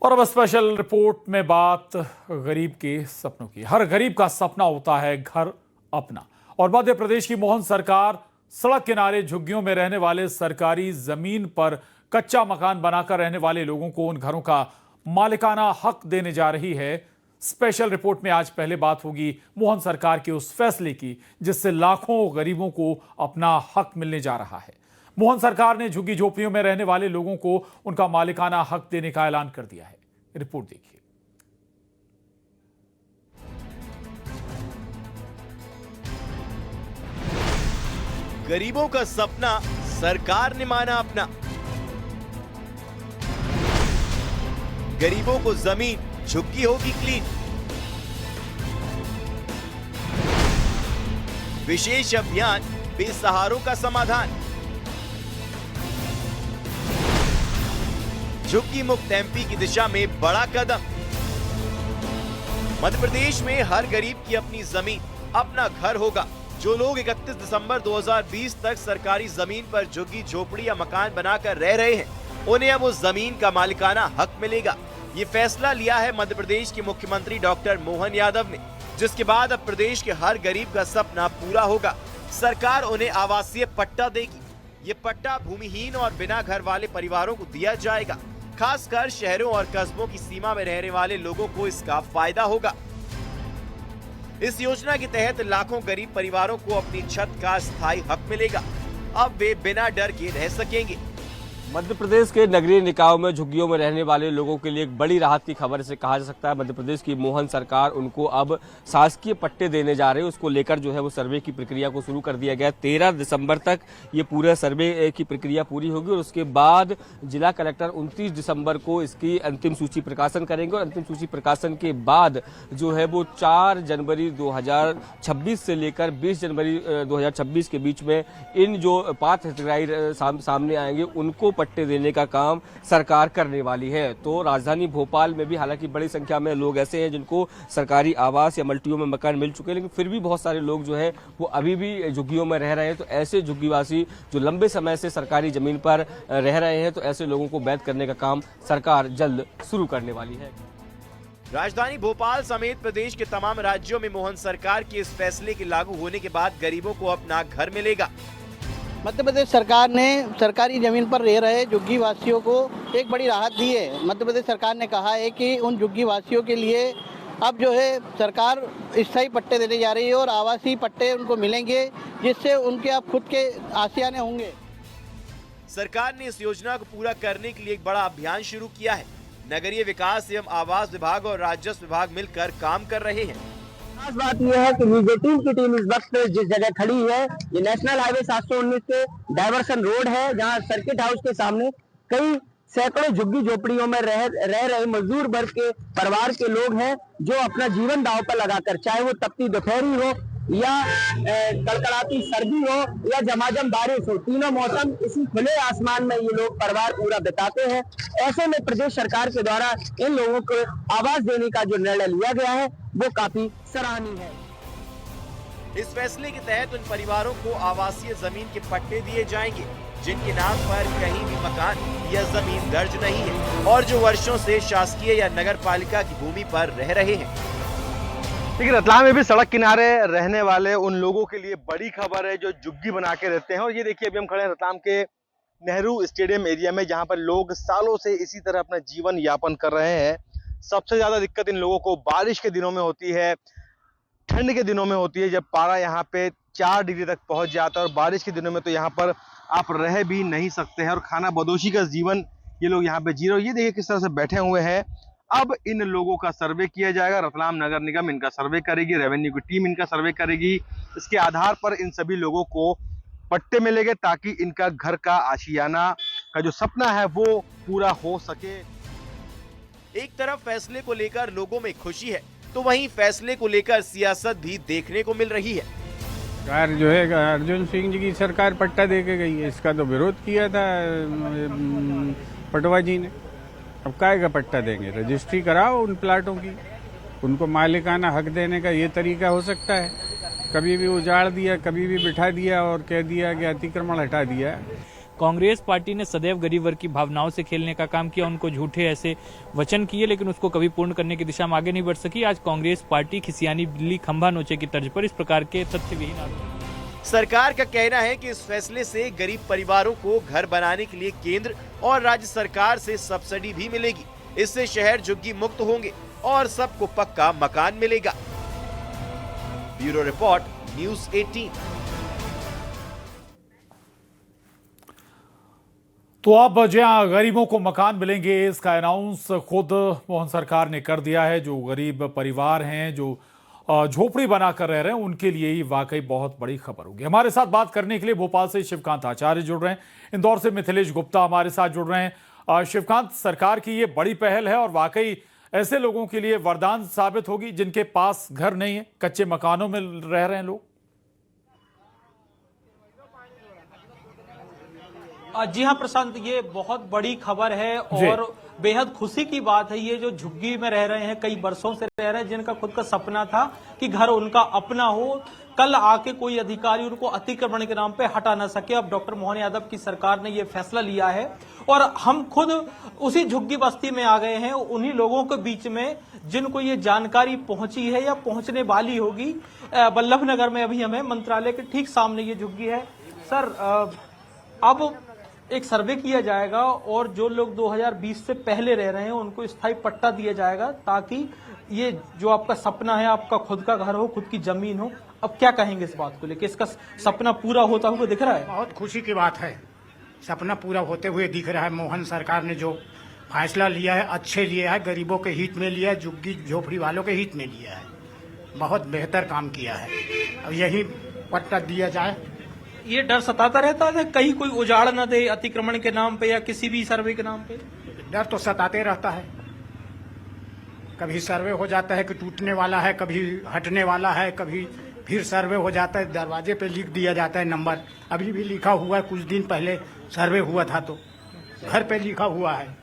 और अब special report में बात गरीब के सपनों की। हर गरीब का सपना होता है घर अपना, और मध्य प्रदेश की मोहन सरकार सड़क किनारे झुग्गियों में रहने वाले सरकारी जमीन पर कच्चा मकान बनाकर रहने वाले लोगों को उन घरों का मालिकाना हक देने जा रही है। स्पेशल रिपोर्ट में आज पहले बात होगी मोहन सरकार के उस फैसले की जिससे लाखों गरीबों को अपना हक मिलने जा रहा है। मोहन सरकार ने झुग्गी झोपड़ियों में रहने वाले लोगों को उनका मालिकाना हक देने का ऐलान कर दिया है। रिपोर्ट देखिए। गरीबों का सपना सरकार ने माना अपना। गरीबों को जमीन झुग्गी होगी क्लीन। विशेष अभियान बेसहारों का समाधान। झुग्गी मुक्त एमपी की दिशा में बड़ा कदम। मध्य प्रदेश में हर गरीब की अपनी जमीन, अपना घर होगा। जो लोग 31 दिसंबर 2020 तक सरकारी जमीन पर झुग्गी झोपड़ी या मकान बनाकर रह रहे हैं, उन्हें अब उस जमीन का मालिकाना हक मिलेगा। ये फैसला लिया है मध्य प्रदेश के मुख्यमंत्री डॉक्टर मोहन यादव ने, जिसके बाद अब प्रदेश के हर गरीब का सपना पूरा होगा। सरकार उन्हें आवासीय पट्टा देगी। ये पट्टा भूमिहीन और बिना घर वाले परिवारों को दिया जाएगा। खासकर शहरों और कस्बों की सीमा में रहने वाले लोगों को इसका फायदा होगा। इस योजना के तहत लाखों गरीब परिवारों को अपनी छत का स्थायी हक मिलेगा। अब वे बिना डर के रह सकेंगे। मध्य प्रदेश के नगरीय निकायों में झुग्गियों में रहने वाले लोगों के लिए एक बड़ी राहत की खबर इसे कहा जा सकता है। मध्य प्रदेश की मोहन सरकार उनको अब शासकीय पट्टे देने जा रहे हैं। उसको लेकर जो है वो सर्वे की प्रक्रिया को शुरू कर दिया गया। 13 दिसंबर तक ये पूरा सर्वे की प्रक्रिया पूरी होगी और उसके बाद जिला कलेक्टर 29 दिसंबर को इसकी अंतिम सूची प्रकाशन करेंगे। और अंतिम सूची प्रकाशन के बाद जो है वो 4 जनवरी 2026 से लेकर 20 जनवरी 2026 के बीच में इन जो पात्र हितग्राही सामने आएंगे उनको पट्टे देने का काम सरकार करने वाली है। तो राजधानी भोपाल में भी हालांकि बड़ी संख्या में लोग ऐसे हैं जिनको सरकारी आवास या मल्टियों में मकान मिल चुके हैं, लेकिन फिर भी बहुत सारे लोग जो है वो अभी भी झुग्गियों में रह रहे हैं। तो ऐसे झुग्गीवासी जो लंबे समय से सरकारी जमीन पर रह रहे हैं, तो ऐसे लोगों को वैध करने का काम सरकार जल्द शुरू करने वाली है। राजधानी भोपाल समेत प्रदेश के तमाम राज्यों में मोहन सरकार के इस फैसले के लागू होने के बाद गरीबों को अपना घर मिलेगा। मध्य प्रदेश सरकार ने सरकारी जमीन पर रह रहे झुग्गी वासियों को एक बड़ी राहत दी है। मध्य प्रदेश सरकार ने कहा है कि उन झुग्गी वासियों के लिए अब जो है सरकार स्थायी पट्टे देने जा रही है और आवासीय पट्टे उनको मिलेंगे, जिससे उनके अब खुद के आशियाने होंगे। सरकार ने इस योजना को पूरा करने के लिए एक बड़ा अभियान शुरू किया है। नगरीय विकास एवं आवास विभाग और राजस्व विभाग मिलकर काम कर रहे हैं। खास बात यह है कि विजय टीम की टीम इस वक्त जिस जगह खड़ी है, ये नेशनल हाईवे 719 के डायवर्सन रोड है, जहां सर्किट हाउस के सामने कई सैकड़ों झुग्गी झोपड़ियों में रह रहे मजदूर वर्ग के परिवार के लोग हैं, जो अपना जीवन दांव पर लगाकर, चाहे वो तपती दोपहरी हो या कड़कड़ाती सर्दी हो या झमाझम बारिश हो, तीनों मौसम इसी खुले आसमान में ये लोग परिवार पूरा बिताते हैं। ऐसे में प्रदेश सरकार के द्वारा इन लोगों को आवास देने का जो निर्णय लिया गया है वो काफी सराहनीय है। इस फैसले के तहत उन परिवारों को आवासीय जमीन के पट्टे दिए जाएंगे जिनके नाम पर कहीं भी मकान या जमीन दर्ज नहीं है और जो वर्षों से शासकीय या नगर पालिका की भूमि पर रह रहे हैं। लेकिन रतलाम में भी सड़क किनारे रहने वाले उन लोगों के लिए बड़ी खबर है जो झुग्गी बना के रहते हैं। और ये देखिए, अभी हम खड़े हैं रतलाम के नेहरू स्टेडियम एरिया में, जहां पर लोग सालों से इसी तरह अपना जीवन यापन कर रहे हैं। सबसे ज्यादा दिक्कत इन लोगों को बारिश के दिनों में होती है, ठंड के दिनों में होती है, जब पारा यहाँ पे 4 डिग्री तक पहुंच जाता है। और बारिश के दिनों में तो यहाँ पर आप रह भी नहीं सकते हैं और खाना बदोशी का जीवन ये लोग यहाँ पे जी रहे हो। ये देखिए किस तरह से बैठे हुए हैं। अब इन लोगों का सर्वे किया जाएगा। रतलाम नगर निगम इनका सर्वे करेगी, रेवेन्यू की टीम इनका सर्वे करेगी। इसके आधार पर इन सभी लोगों को पट्टे मिलेंगे ताकि इनका घर का आशियाना का जो सपना है वो पूरा हो सके। एक तरफ फैसले को लेकर लोगों में खुशी है, तो वहीं फैसले को लेकर सियासत भी देखने को मिल रही है। सरकार जो है अर्जुन सिंह जी की सरकार पट्टा दे के गई है, इसका तो विरोध किया था पटवा जी ने। अब काय का पट्टा देंगे? रजिस्ट्री कराओ उन प्लाटों की, उनको मालिकाना हक देने का ये तरीका हो सकता है। कभी भी उजाड़ दिया, कभी भी बिठा दिया और कह दिया कि अतिक्रमण हटा दिया। कांग्रेस पार्टी ने सदैव गरीब वर्ग की भावनाओं से खेलने का काम किया, उनको झूठे ऐसे वचन किए, लेकिन उसको कभी पूर्ण करने की दिशा में आगे नहीं बढ़ सकी। आज कांग्रेस पार्टी खिसियानी बिल्ली खंभा नोचे की तर्ज पर इस प्रकार के तथ्यविहीन आरोप। सरकार का कहना है कि इस फैसले से गरीब परिवारों को घर बनाने के लिए केंद्र और राज्य सरकार से सब्सिडी भी मिलेगी। इससे शहर झुग्गी मुक्त होंगे और सबको पक्का मकान मिलेगा। Bureau report, news 18। तो अब जहां गरीबों को मकान मिलेंगे, इसका अनाउंस खुद मोहन सरकार ने कर दिया है। जो गरीब परिवार हैं, जो झोपड़ी बनाकर रह रहे हैं, उनके लिए ही वाकई बहुत बड़ी खबर होगी। हमारे साथ बात करने के लिए भोपाल से शिवकांत आचार्य जुड़ रहे हैं, इंदौर से मिथिलेश गुप्ता हमारे साथ जुड़ रहे हैं। शिवकांत, सरकार की ये बड़ी पहल है और वाकई ऐसे लोगों के लिए वरदान साबित होगी जिनके पास घर नहीं है, कच्चे मकानों में रह रहे हैं लोग। जी हाँ प्रशांत, ये बहुत बड़ी खबर है और बेहद खुशी की बात है। ये जो झुग्गी में रह रहे हैं, कई वर्षों से रह रहे हैं, जिनका खुद का सपना था कि घर उनका अपना हो, कल आके कोई अधिकारी उनको अतिक्रमण के नाम पे हटा ना सके। अब डॉक्टर मोहन यादव की सरकार ने ये फैसला लिया है और हम खुद उसी झुग्गी बस्ती में आ गए हैं, उन्हीं लोगों के बीच में जिनको ये जानकारी पहुंची है या पहुंचने वाली होगी। बल्लभनगर में अभी हमें मंत्रालय के ठीक सामने ये झुग्गी है। सर, अब एक सर्वे किया जाएगा और जो लोग 2020 से पहले रह रहे हैं उनको स्थायी पट्टा दिया जाएगा, ताकि ये जो आपका सपना है, आपका खुद का घर हो, खुद की जमीन हो। अब क्या कहेंगे इस बात को लेकर? इसका सपना पूरा होता हुआ दिख रहा है? बहुत खुशी की बात है, सपना पूरा होते हुए दिख रहा है। मोहन सरकार ने जो फैसला लिया है अच्छे लिया है, गरीबों के हित में लिया है, झुग्गी झोपड़ी वालों के हित में लिया है। बहुत बेहतर काम किया है। अब यही पट्टा दिया जाए। ये डर सताता रहता है कहीं कोई उजाड़ न दे अतिक्रमण के नाम पे या किसी भी सर्वे के नाम पे? डर तो सताते रहता है। कभी सर्वे हो जाता है कि टूटने वाला है, कभी हटने वाला है, कभी फिर सर्वे हो जाता है, दरवाजे पे लिख दिया जाता है नंबर। अभी भी लिखा हुआ है, कुछ दिन पहले सर्वे हुआ था तो घर पे लिखा हुआ है।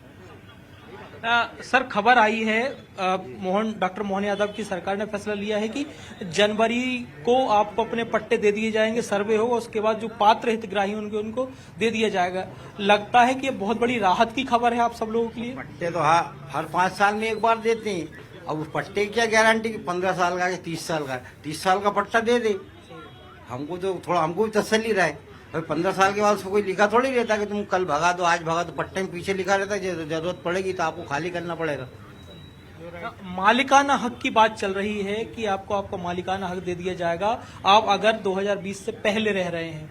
सर, खबर आई है डॉक्टर मोहन यादव की सरकार ने फैसला लिया है कि जनवरी को आपको अपने पट्टे दे दिए जाएंगे, सर्वे होगा, उसके बाद जो पात्र हितग्राही होंगे उनको दे दिया जाएगा। लगता है कि ये बहुत बड़ी राहत की खबर है आप सब लोगों के लिए। पट्टे तो हर 5 साल में एक बार देते हैं। अब उस पट्टे की क्या गारंटी कि 15 साल का या 30 साल का? 30 साल का पट्टा दे दे, हमको तो थोड़ा हमको भी तसल्ली रहे। 15 साल के बाद उसको कोई लिखा थोड़ी रहता कि तुम कल भगा दो, आज भगा दो। पट्टे में पीछे लिखा रहता है जरूरत पड़ेगी तो आपको खाली करना पड़ेगा। मालिकाना हक की बात चल रही है कि आपको आपका मालिकाना हक दे दिया जाएगा। आप अगर 2020 से पहले रह रहे हैं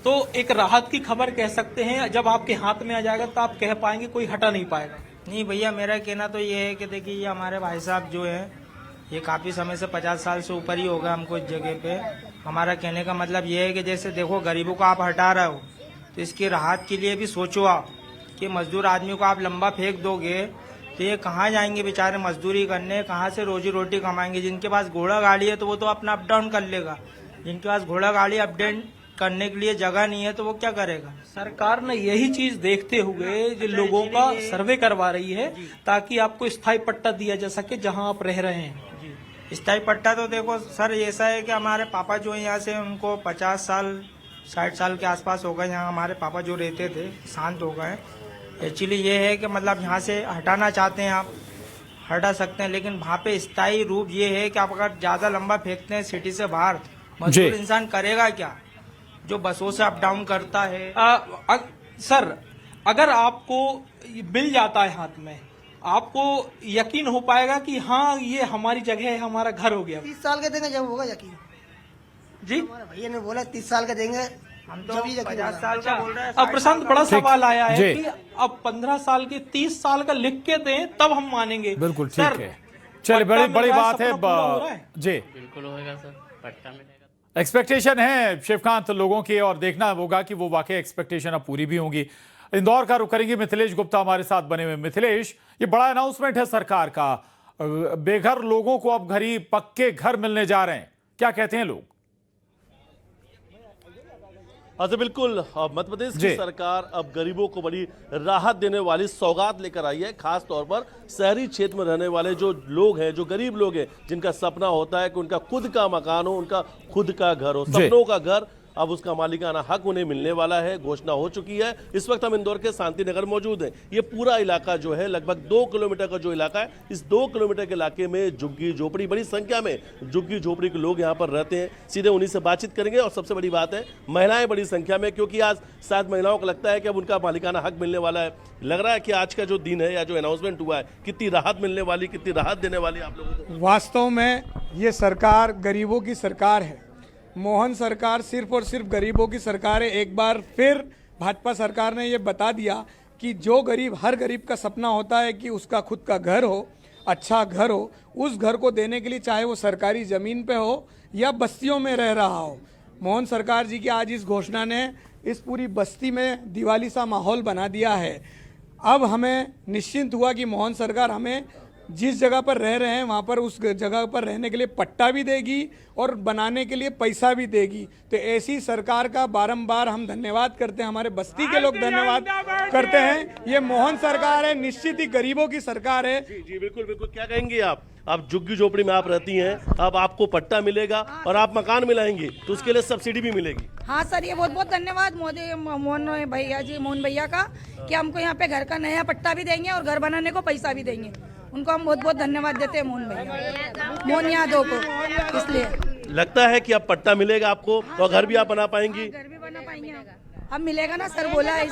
तो एक राहत की खबर कह सकते हैं। जब आपके हाथ में आ जाएगा तो आप कह पाएंगे, कोई हटा नहीं पाएगा। नहीं भैया, मेरा कहना तो ये है कि देखिए, ये हमारे भाई साहब जो है ये काफ़ी समय से 50 साल से ऊपर ही होगा हमको इस जगह पे। हमारा कहने का मतलब ये है कि जैसे देखो, गरीबों को आप हटा रहे हो तो इसकी राहत के लिए भी सोचो आप कि मजदूर आदमी को आप लंबा फेंक दोगे तो ये कहाँ जाएंगे बेचारे मजदूरी करने, कहाँ से रोजी रोटी कमाएंगे? जिनके पास घोड़ा गाड़ी है तो वो तो अपना अप डाउन कर लेगा, जिनके पास घोड़ा गाड़ी अप डाउन करने के लिए जगह नहीं है तो वो क्या करेगा? सरकार ने यही चीज देखते हुए जो लोगों का सर्वे करवा रही है ताकि आपको स्थायी पट्टा दिया जा सके जहां आप रह रहे हैं। स्थायी पट्टा तो देखो सर, ऐसा है कि हमारे पापा जो है यहाँ से उनको 50 साल 60 साल के आसपास हो गए। यहाँ हमारे पापा जो रहते थे शांत हो गए। एक्चुअली ये है कि मतलब यहाँ से हटाना चाहते हैं आप हटा सकते हैं, लेकिन वहाँ पे स्थायी रूप ये है कि आप अगर ज्यादा लंबा फेंकते हैं सिटी से बाहर, मजदूर इंसान करेगा क्या जो बसों से अप डाउन करता है? सर, अगर आपको मिल जाता है हाथ में, आपको यकीन हो पाएगा कि हाँ ये हमारी जगह है, हमारा घर हो गया? 30 साल का देंगे जब होगा यकीन। जी, भैया ने बोला 30 साल का देंगे, हम तो 50 साल का बोल रहे हैं। अब प्रशांत, बड़ा सवाल आया है कि अब 15 साल के 30 साल का लिख के दें तब हम मानेंगे। बिल्कुल ठीक है। चलिए, बड़ी बात है जी, बिल्कुल होगा सर, पट्टा मिलेगा। एक्सपेक्टेशन है शिवकांत लोगों की और देखना होगा कि वो वाकई एक्सपेक्टेशन अब पूरी भी होंगी। इंदौर का रुख करेंगे, मिथिलेश गुप्ता हमारे साथ बने हुए। मिथिलेश, ये बड़ा अनाउंसमेंट है सरकार का, बेघर लोगों को अब गरीब पक्के घर मिलने जा रहे हैं, क्या कहते हैं लोग? अच्छा, बिल्कुल, मध्य प्रदेश की सरकार अब गरीबों को बड़ी राहत देने वाली सौगात लेकर आई है। खास तौर पर शहरी क्षेत्र में रहने वाले जो लोग हैं, जो गरीब लोग हैं, जिनका सपना होता है कि उनका खुद का मकान हो, उनका खुद का घर हो, सपनों का घर अब उसका मालिकाना हक उन्हें मिलने वाला है, घोषणा हो चुकी है। इस वक्त हम इंदौर के शांति नगर मौजूद हैं। ये पूरा इलाका जो है लगभग 2 किलोमीटर का जो इलाका है, इस 2 किलोमीटर के इलाके में झुग्गी झोपड़ी, बड़ी संख्या में झुग्गी झोपड़ी के लोग यहाँ पर रहते हैं। सीधे उन्हीं से बातचीत करेंगे। और सबसे बड़ी बात है, महिलाएं बड़ी संख्या में, क्योंकि आज शायद महिलाओं को लगता है कि अब उनका मालिकाना हक मिलने वाला है। लग रहा है कि आज का जो दिन है या जो अनाउंसमेंट हुआ है, कितनी राहत मिलने वाली, कितनी राहत देने वाली आप लोगों को? वास्तव में ये सरकार गरीबों की सरकार है। मोहन सरकार सिर्फ और सिर्फ गरीबों की सरकार है। एक बार फिर भाजपा सरकार ने ये बता दिया कि जो गरीब, हर गरीब का सपना होता है कि उसका खुद का घर हो, अच्छा घर हो, उस घर को देने के लिए चाहे वो सरकारी ज़मीन पे हो या बस्तियों में रह रहा हो। मोहन सरकार जी की आज इस घोषणा ने इस पूरी बस्ती में दिवाली सा माहौल बना दिया है। अब हमें निश्चिंत हुआ कि मोहन सरकार हमें जिस जगह पर रह रहे हैं वहाँ पर उस जगह पर रहने के लिए पट्टा भी देगी और बनाने के लिए पैसा भी देगी। तो ऐसी सरकार का बारंबार हम धन्यवाद करते हैं, हमारे बस्ती के लोग धन्यवाद करते हैं। ये मोहन सरकार है, निश्चित ही गरीबों की सरकार है। जी बिल्कुल बिल्कुल। क्या कहेंगे आप झुग्गी झोपड़ी में आप रहती हैं, अब आपको पट्टा मिलेगा और आप मकान मिलाएंगे तो उसके लिए सब्सिडी भी मिलेगी। हाँ सर, ये बहुत बहुत धन्यवाद मोहन भैया का कि हमको यहाँ पे घर का नया पट्टा भी देंगे और घर बनाने को पैसा भी देंगे। उनको हम बहुत बहुत धन्यवाद देते हैं मोहन यादव को। इसलिए लगता है कि अब पट्टा मिलेगा आपको और घर भी आप बना पाएंगी। घर भी बना पाएंगे, अब मिलेगा ना सर, बोला है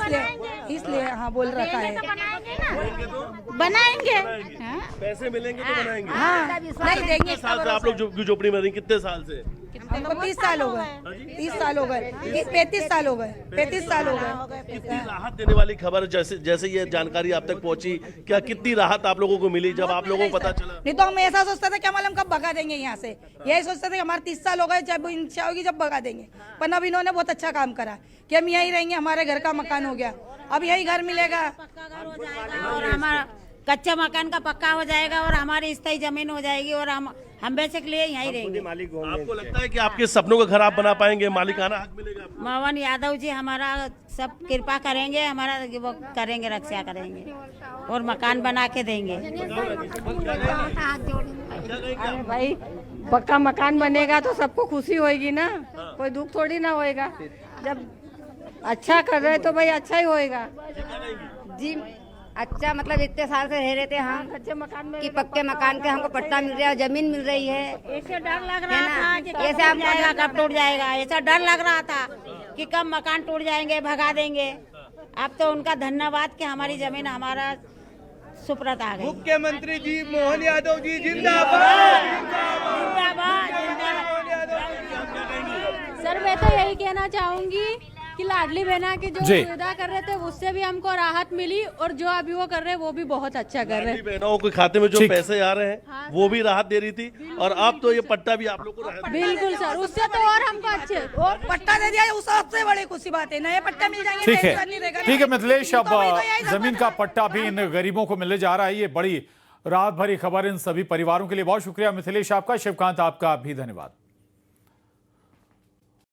इसलिए हाँ बोल रखा है। बनाएंगे, पैसे मिलेंगे तो बनाएंगे। हाँ नहीं देंगे। साल से आप लोग झुग्गी झोपड़ी में रही, कितने साल से? हमको 30 साल हो गए, 30 साल हो गए, 35 साल हो गए, 35 साल हो गए। कितनी राहत देने वाली खबर, जैसे ये जानकारी आप तक पहुंची, क्या कितनी राहत आप लोगों को मिली जब आप लोगों को पता चला? नहीं तो हम ऐसा सोचते थे कि हम कब भगा देंगे यहाँ से, यही सोचते थे कि हमारे 30 साल हो गए, जब इच्छा होगी जब भगा देंगे। पर अब इन्होंने बहुत अच्छा काम करा कि हम यहीं रहेंगे, हमारे घर का मकान हो गया, अब यही घर मिलेगा और हमारा कच्चा मकान का पक्का हो जाएगा और हमारी स्थायी जमीन हो जाएगी और हम बेचने के लिए यहीं रहेंगे। आपको लगता है कि आपके सपनों का घर आप बना पाएंगे, मालिकाना हक मिलेगा? मोहन यादव जी हमारा सब कृपा करेंगे, हमारा वो करेंगे, रक्षा करेंगे और मकान बना के देंगे। अरे भाई, पक्का मकान बनेगा तो सबको खुशी होएगी ना, कोई दुख थोड़ी ना होएगा। जब अच्छा कर रहे तो भाई अच्छा ही होएगा जी। अच्छा मतलब इतने साल से रह रहे थे हम कच्चे मकान में कि पक्के मकान के हमको पट्टा मिल रहा है, जमीन मिल रही है। ऐसे डर लग रहा था कि ऐसे हमको कब टूट जाएगा, ऐसा डर लग रहा था कि कब मकान टूट जाएंगे, भगा देंगे। अब तो उनका धन्यवाद कि हमारी जमीन हमारा सुप्रत आ गई। मुख्यमंत्री जी मोहन यादव जी जिंदाबाद। सर मैं तो यही कहना चाहूंगी कि लाडली बहना की जो सुविधा कर रहे थे उससे भी हमको राहत मिली और जो अभी वो कर रहे हैं वो भी बहुत अच्छा कर रहे हैं। बहनों के खाते में जो पैसे आ रहे हैं वो भी राहत दे रही थी और अब तो ये पट्टा भी आप लोग को राहत। बिल्कुल सर, उससे तो और हमको अच्छे और पट्टा दे दिया, उस सबसे बड़ी खुशी बात है, नए पट्टा मिल जाएंगे। ठीक है मिथिलेश, अब जमीन का पट्टा भी इन गरीबों को मिलने जा रहा है। ये बड़ी राहत भरी खबर इन सभी परिवारों के लिए। बहुत शुक्रिया मिथिलेश आपका। शिवकांत आपका भी धन्यवाद।